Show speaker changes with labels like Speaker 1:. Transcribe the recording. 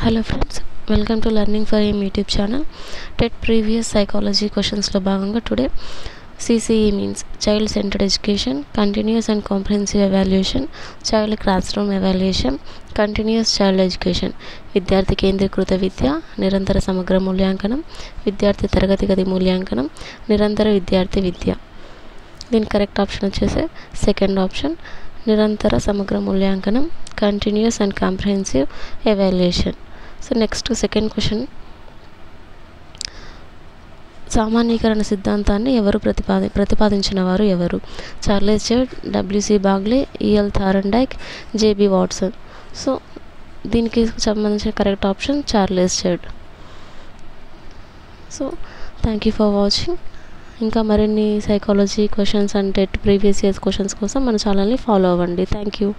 Speaker 1: Hello friends, welcome to learning for M YouTube channel. TET previous psychology క్వశ్చన్స్లో భాగంగా today CCE means child centred education, continuous and comprehensive evaluation, child classroom evaluation, continuous child education, విద్యార్థి కేంద్రీకృత విద్య, నిరంతర సమగ్ర మూల్యాంకనం, విద్యార్థి తరగతి గది మూల్యాంకనం, నిరంతర విద్యార్థి విద్య. దీని కరెక్ట్ ఆప్షన్ వచ్చేసి సెకండ్ ఆప్షన్, నిరంతర సమగ్ర మూల్యాంకనం, continuous and comprehensive evaluation. So next second question, సామాన్యీకరణ సిద్ధాంతాన్ని ఎవరు ప్రతిపాదించిన వారు ఎవరు? Charles Judd, WC Bagley, EL Thorndike, JB Watson. So దీనికి సంబంధించిన correct option Charles Judd. So thank you for watching. ఇంకా మరిన్ని psychology questions and TET previous years questions కోసం మన ఛానల్ని ఫాలో అవ్వండి. Thank you.